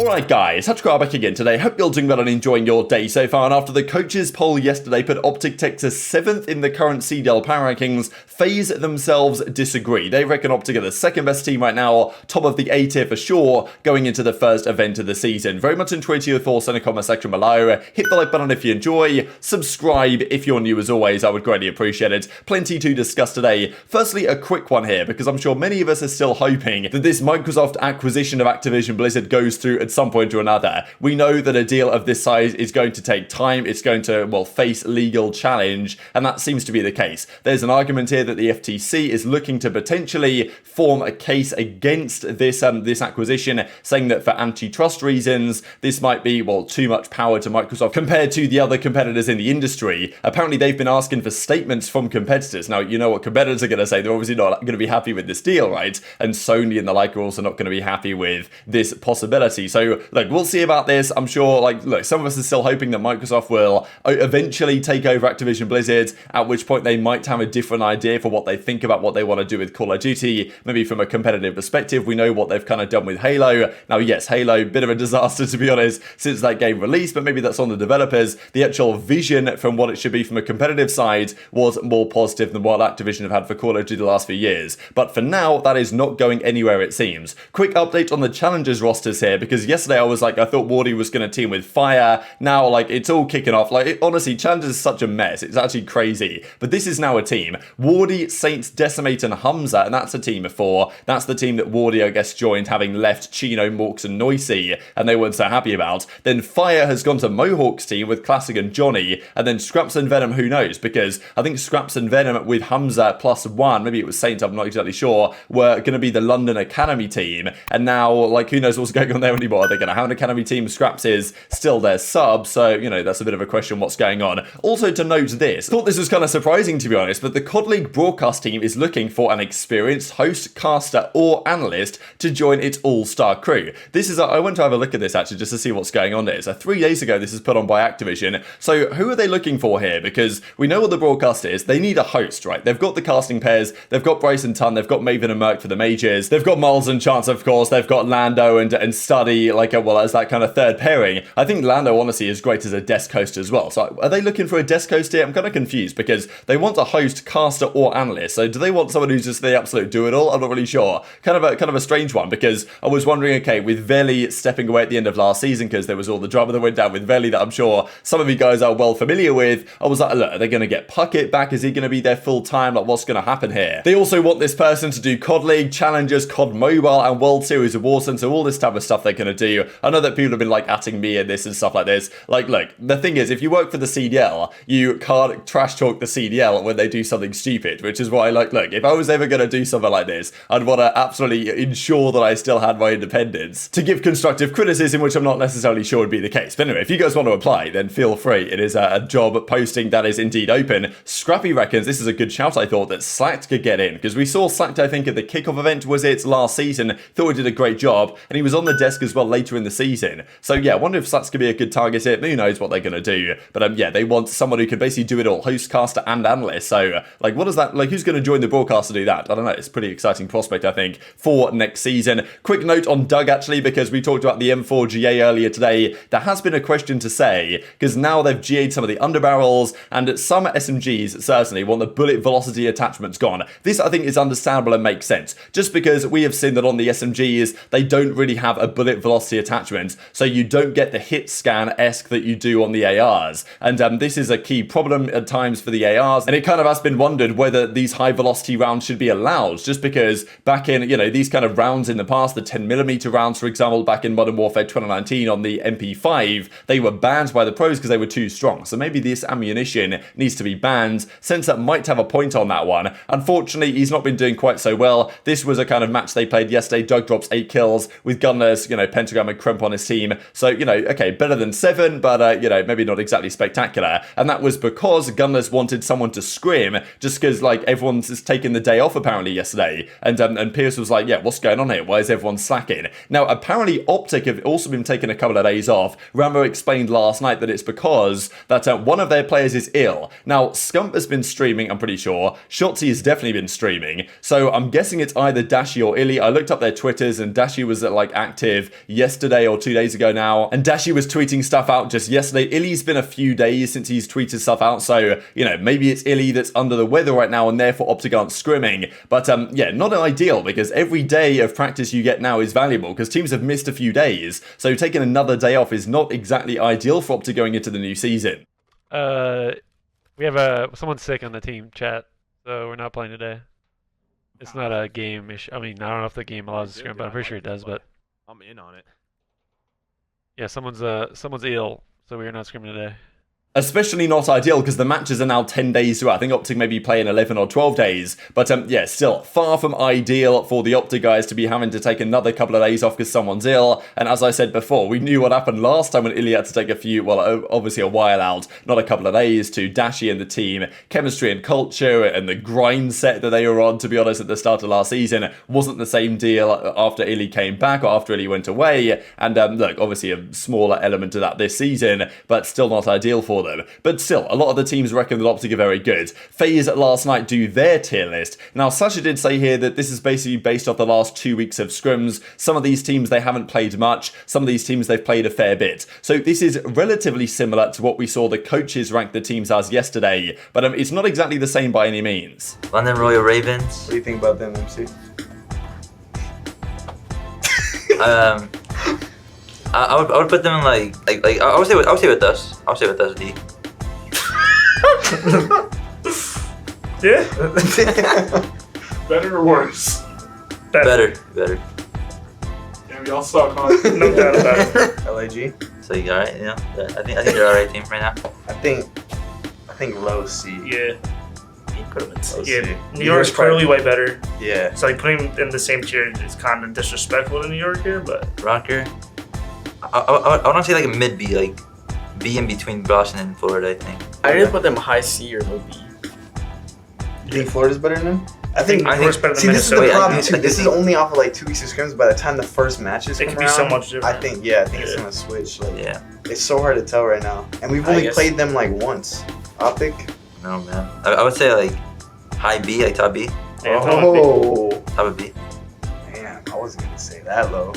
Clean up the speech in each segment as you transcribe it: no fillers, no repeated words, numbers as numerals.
Alright guys, TacticalRab back again today. Hope you're doing well and enjoying your day so far. And after the coaches poll yesterday put OpTic Texas 7th in the current CDL power rankings, FaZe themselves disagree. They reckon OpTic are the second best team right now, top of the A tier for sure, going into the first event of the season. Very much enjoy your thoughts in the comment section below. Hit the like button if you enjoy. Subscribe if you're new as always, I would greatly appreciate it. Plenty to discuss today. Firstly, a quick one here, because I'm sure many of us are still hoping that this Microsoft acquisition of Activision Blizzard goes through at some point or another. We know that a deal of this size is going to take time. It's going to, well, face legal challenge, and that seems to be the case. There's an argument here that the FTC is looking to potentially form a case against this acquisition, saying that for antitrust reasons, this might be, well, too much power to Microsoft compared to the other competitors in the industry. Apparently, they've been asking for statements from competitors. Now, you know what competitors are going to say. They're obviously not going to be happy with this deal, right? And Sony and the like are also not going to be happy with this possibility. So, look, we'll see about this. I'm sure, look, some of us are still hoping that Microsoft will eventually take over Activision Blizzard, at which point they might have a different idea for what they think about what they want to do with Call of Duty. Maybe from a competitive perspective, we know what they've kind of done with Halo. Now, yes, Halo, bit of a disaster, to be honest, since that game released, but maybe that's on the developers. The actual vision from what it should be from a competitive side was more positive than what Activision have had for Call of Duty the last few years. But for now, that is not going anywhere, it seems. Quick update on the challengers rosters here, because yesterday I was like, I thought Wardy was going to team with Fire. Now, it's all kicking off. Honestly, challengers is such a mess. It's actually crazy. But this is now a team. Wardy, Saints, Decimate, and Hamza, and that's a team of 4. That's the team that Wardy, I guess, joined, having left Chino, Morks, and Noisy, and they weren't so happy about. Then Fire has gone to Mohawk's team with Classic and Johnny, and then Scraps and Venom, who knows? Because I think Scraps and Venom with Hamza +1, maybe it was Saints, I'm not exactly sure, were going to be the London Academy team, and now, who knows what's going on there anymore? Are they going to have an Academy team? Scraps is still their sub, so, that's a bit of a question what's going on. Also to note this, thought this was kind of surprising to be honest, but the COD League broadcast team is looking for an experienced host, caster, or analyst to join its all-star crew. This is, I went to have a look at this actually just to see what's going on here. So 3 days ago this is put on by Activision. So who are they looking for here? Because we know what the broadcast is. They need a host, right? They've got the casting pairs, they've got Bryson Tunn, they've got Maven and Merc for the majors, they've got Miles and Chance, of course, they've got Lando and Study, as that kind of third pairing. I think Lando honestly is great as a desk host as well. So are they looking for a desk host here? I'm kind of confused because they want a host, caster, or analyst. So do they want someone who's just the absolute do-it-all? I'm not really sure. Kind of a strange one, because I was wondering, okay, with Veli stepping away at the end of last season because there was all the drama that went down with Veli that I'm sure some of you guys are well familiar with, I was like, look, are they going to get Puckett back? Is he going to be there full time? What's going to happen here? They also want this person to do COD League, Challengers, COD Mobile, and World Series of Warzone, so all this type of stuff they're going to do. I know that people have been atting me and this and stuff like this. Look, the thing is, if you work for the CDL, you can't trash talk the CDL when they do something stupid, which is why, look, if I was ever going to do something like this, I'd want to absolutely ensure that I still had my independence to give constructive criticism, which I'm not necessarily sure would be the case. But anyway, if you guys want to apply, then feel free. It is a job posting that is indeed open. Scrappy reckons this is a good shout, I thought, that Slacked could get in, because we saw Slacked, I think, at the kickoff event, was it, last season. Thought he did a great job, and he was on the desk as well later in the season. So yeah, I wonder if Slacked could be a good target here. Who knows what they're going to do. But yeah, they want someone who can basically do it all, host, caster, and analyst. So what is that, who's going to join the broadcast to do that? I don't know. It's a pretty exciting prospect, I think, for next season. Quick note on Doug, actually, because we talked about the M4 GA earlier today. There has been a question to say, because now they've GA'd some of the underbarrels, and some SMGs certainly want the bullet velocity attachments gone. This, I think, is understandable and makes sense, just because we have seen that on the SMGs, they don't really have a bullet velocity attachment, so you don't get the hit scan-esque that you do on the ARs. And this is a key problem at times for the ARs, and it kind of has been wondered whether these high velocity rounds should be allowed, just because back in, these kind of rounds in the past, the 10mm rounds, for example, back in Modern Warfare 2019 on the MP5, they were banned by the pros because they were too strong. So maybe this ammunition needs to be banned. Sensor might have a point on that one. Unfortunately, he's not been doing quite so well. This was a kind of match they played yesterday. Doug drops 8 kills with Gunless, Pentagram and Crump on his team. So, okay, better than 7, but, maybe not exactly spectacular. And that was because Gunless wanted someone to scrim, just because, everyone's just taking the day off apparently yesterday. And Pierce was like, yeah, what's going on here? Why is everyone slacking? Now, apparently OpTic have also been taking a couple of days off. Rambo explained last night that it's because that one of their players is ill. Now, Scump has been streaming, I'm pretty sure. Shotzzy has definitely been streaming. So I'm guessing it's either Dashy or iLLeY. I looked up their Twitters and Dashy was active yesterday or 2 days ago now, and Dashy was tweeting stuff out just yesterday. iLLeY's been a few days since he's tweeted stuff out, so, you know, maybe it's iLLeY that's under the weather right now and therefore OpTic aren't scrimming. But, yeah, not ideal, because every day of practice you get now is valuable, because teams have missed a few days, so taking another day off is not exactly ideal for OpTic going into the new season. We have someone sick on the team chat, so we're not playing today. It's not a game issue. I mean, I don't know if the game allows a scrim, but I'm pretty sure it does. But I'm in on it. Yeah, someone's ill, so we are not scrimming today. Especially not ideal, because the matches are now 10 days to. I think OpTic maybe play in 11 or 12 days. But yeah, still far from ideal for the OpTic guys to be having to take another couple of days off because someone's ill. And as I said before, we knew what happened last time when iLLeY had to take a few, well, obviously a while out, not a couple of days, to Dashy and the team. Chemistry and culture and the grind set that they were on, to be honest, at the start of last season wasn't the same deal after iLLeY came back or after iLLeY went away. And look, obviously a smaller element to that this season, but still not ideal for them. But still, a lot of the teams reckon that OpTic are very good. FaZe last night do their tier list. Now, Sasha did say here that this is basically based off the last 2 weeks of scrims. Some of these teams, they haven't played much. Some of these teams, they've played a fair bit. So this is relatively similar to what we saw the coaches rank the teams as yesterday. But it's not exactly the same by any means. London Royal Ravens. What do you think about them, MC? I would put them in like I would say with us. I would say with us D. Yeah. Better or worse? Better. Yeah, y'all suck, huh? No doubt about it. LAG? So you alright? Yeah. I think they're alright team right now. I think low C. Yeah. You put them in Low Yeah. C. New York's clearly way better. Yeah. So like putting them in the same tier is kind of disrespectful to New York here, but Rokkr. I want to say like a mid B, like B in between Boston and Florida. I think. I didn't put them high C or low B. You think Florida's better than them? I think New York's better than See, this is the Minnesota. problem too. This is only off of like 2 weeks of scrims. By the time the first matches It come could be around, so much different. I think it's gonna switch. Like, Yeah. it's so hard to tell right now, and we've I only guess. played them like once. OpTic. No man. I would say like high B, like top B, Yeah, it's only top of B. Damn, I wasn't gonna say that low.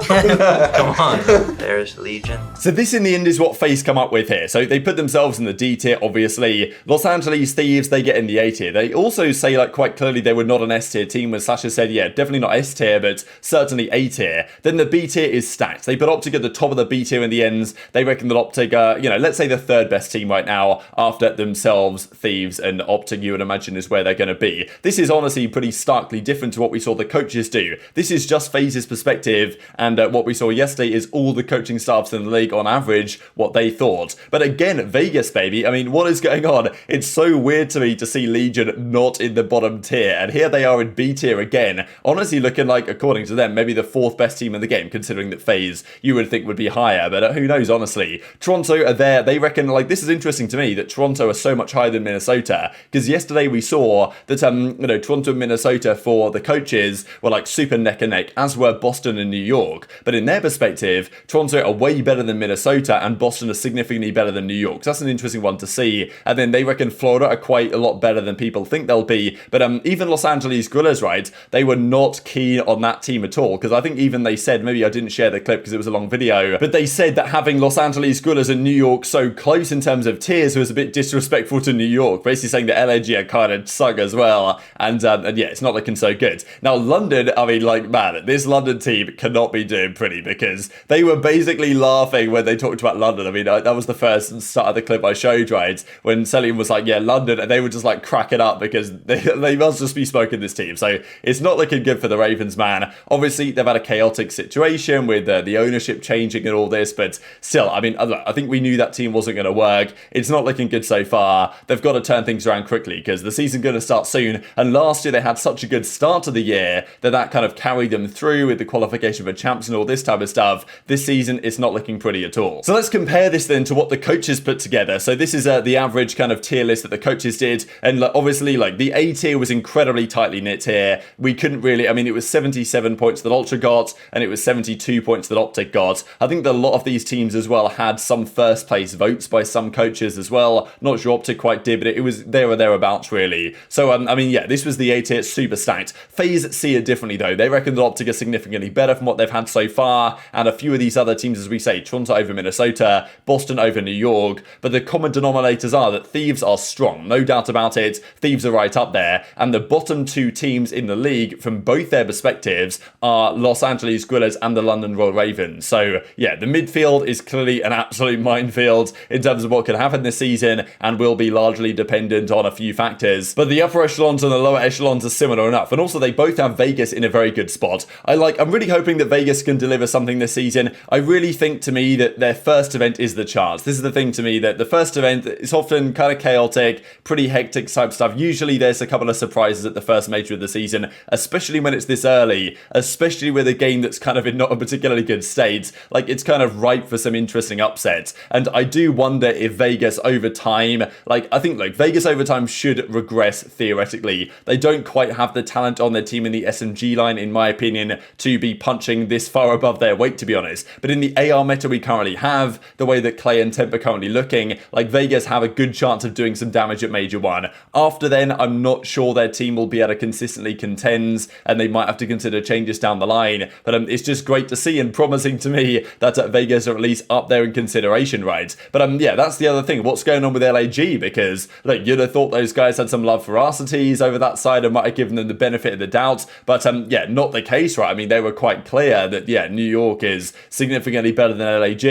Come on, Paris Legion. So this in the end is what FaZe come up with here. So they put themselves in the D tier, obviously. Los Angeles Thieves, they get in the A tier. They also say like quite clearly they were not an S tier team, when Sasha said, yeah, definitely not S tier, but certainly A tier. Then the B tier is stacked. They put OpTic at the top of the B tier in the ends. They reckon that OpTic are, you know, let's say the third best team right now after themselves, Thieves, and OpTic, you would imagine, is where they're going to be. This is honestly pretty starkly different to what we saw the coaches do. This is just FaZe's perspective, and what we saw yesterday is all the coaching staffs in the league on average, what they thought. But again, Vegas, baby, I mean, what is going on? It's so weird to me to see Legion not in the bottom tier, and here they are in B tier again, honestly looking like, according to them, maybe the fourth best team in the game, considering that FaZe you would think would be higher, but who knows, honestly. Toronto are there. They reckon, like, this is interesting to me, that Toronto are so much higher than Minnesota, because yesterday we saw that, you know, Toronto and Minnesota for the coaches were like super neck and neck, as were Boston and New York. But in their perspective, Toronto are way better than Minnesota, and Boston are significantly better than New York. So that's an interesting one to see. And then they reckon Florida are quite a lot better than people think they'll be. But even Los Angeles Guerrillas, right, they were not keen on that team at all, because I think even they said, maybe I didn't share the clip because it was a long video, but they said that having Los Angeles Guerrillas and New York so close in terms of tiers was a bit disrespectful to New York, basically saying that LAG are kind of suck as well. And yeah, it's not looking so good. Now London, I mean, like, man, this London team cannot be doing pretty, because they were basically laughing when they talked about London. I mean, that was the first start of the clip I showed, right, when Cellium was like, yeah, London, and they were just like cracking up because they must just be smoking this team. So it's not looking good for the Ravens, man. Obviously, they've had a chaotic situation with the ownership changing and all this, but still, I mean, I think we knew that team wasn't going to work. It's not looking good so far. They've got to turn things around quickly, because the season's going to start soon, and last year they had such a good start to the year that kind of carried them through with the qualification for champs and all this type of stuff. This season, it's not looking pretty at all. So let's compare this then to what the coaches put together. So this is the average kind of tier list that the coaches did, and obviously, like, the A tier was incredibly tightly knit here. We couldn't really, I mean, it was 77 points that Ultra got, and it was 72 points that OpTic got. I think that a lot of these teams as well had some first place votes by some coaches as well. Not sure OpTic quite did, but it was there or thereabouts, really. So, I mean, yeah, this was the A tier, super stacked. FaZe see it differently, though. though. They reckon that OpTic are significantly better from what they've had so far, and a few of these other teams, as we say, Toronto over Minnesota, Boston over New York, but the common denominators are that Thieves are strong, no doubt about it. Thieves are right up there, and the bottom two teams in the league, from both their perspectives, are Los Angeles Guerrillas and the London Royal Ravens. So, yeah, the midfield is clearly an absolute minefield in terms of what could happen this season, and will be largely dependent on a few factors. But the upper echelons and the lower echelons are similar enough, and also they both have Vegas in a very good spot. I'm really hoping that Vegas can deliver something this season. I really think, to me, that their first event is the chance. This is the thing to me, that the first event is often kind of chaotic, pretty hectic type stuff. Usually there's a couple of surprises at the first major of the season, especially when it's this early, especially with a game that's kind of in not a particularly good state. Like, it's kind of ripe for some interesting upsets. And I do wonder if Vegas over time, I think Vegas over time should regress theoretically. They don't quite have the talent on their team in the SMG line, in my opinion, to be punching this far above their weight, to be honest. But in the AR meta we currently have, the way that Clay and Temp are currently looking, Vegas have a good chance of doing some damage at Major 1. After then, I'm not sure their team will be able to consistently contend, and they might have to consider changes down the line. But it's just great to see, and promising to me, that Vegas are at least up there in consideration, right? But yeah, that's the other thing. What's going on with LAG? Because you'd have thought those guys had some love for Arcitys over that side and might have given them the benefit of the doubt. But yeah, not the case, right? I mean, they were quite clear that, yeah, New York is significantly better than LAG,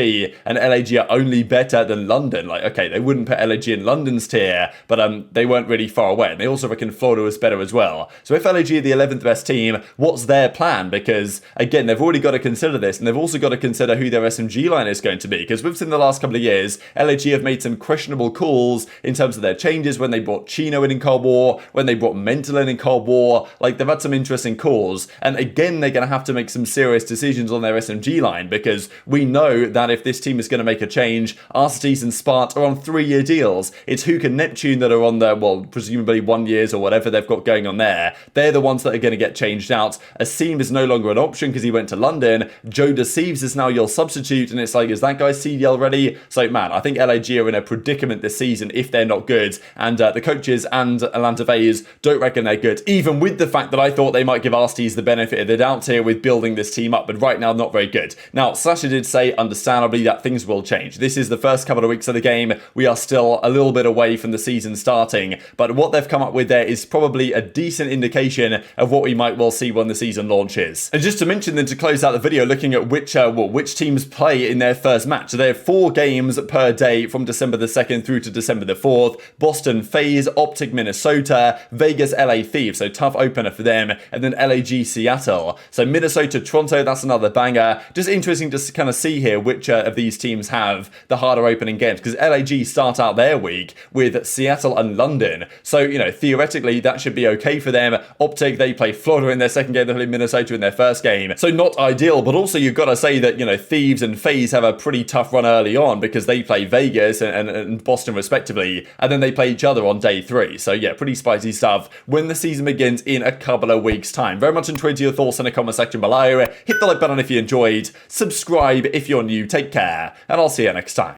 and LAG are only better than London. Okay, they wouldn't put LAG in London's tier, but they weren't really far away. And they also reckon Florida was better as well. So if LAG are the 11th best team, what's their plan? Because, again, they've already got to consider this, and they've also got to consider who their SMG line is going to be. Because we've seen the last couple of years, LAG have made some questionable calls in terms of their changes when they brought Chino in Cold War, when they brought Mental in Cold War. They've had some interesting calls. And again, they're going to have to make some serious decisions on their SMG line, because we know that if this team is going to make a change, Arcitys and Spart are on 3-year deals. It's Huke and Neptune that are on their, well, presumably 1 year or whatever they've got going on there. They're the ones that are going to get changed out. Asim is no longer an option because he went to London. Joe Deceives is now your substitute, and it's is that guy CDL ready? So, man, I think LAG are in a predicament this season if they're not good, and the coaches and Atlanta FaZe don't reckon they're good, even with the fact that I thought they might give Arcitys the benefit of the doubt here with building this team up, but right now, not very good. Now, Sasha did say, understandably, that things will change. This is the first couple of weeks of the game. We are still a little bit away from the season starting, but what they've come up with there is probably a decent indication of what we might well see when the season launches. And just to mention then, to close out the video, looking at which teams play in their first match. So they have 4 games per day from December the 2nd through to December the 4th. Boston FaZe, OpTic Minnesota, Vegas LA Thieves, so tough opener for them, and then LAG Seattle. So Minnesota Toronto, that's another banger. Just interesting to kind of see here which of these teams have the harder opening games, because LAG start out their week with Seattle and London. So, theoretically, that should be okay for them. OpTic, they play Florida in their second game, they play Minnesota in their first game. So not ideal, but also you've got to say that, Thieves and FaZe have a pretty tough run early on, because they play Vegas and Boston respectively, and then they play each other on day 3. So yeah, pretty spicy stuff when the season begins in a couple of weeks' time. Very much enjoyed your thoughts in the comment section below. Hit the like button if you enjoyed, subscribe if you're new, take care, and I'll see you next time.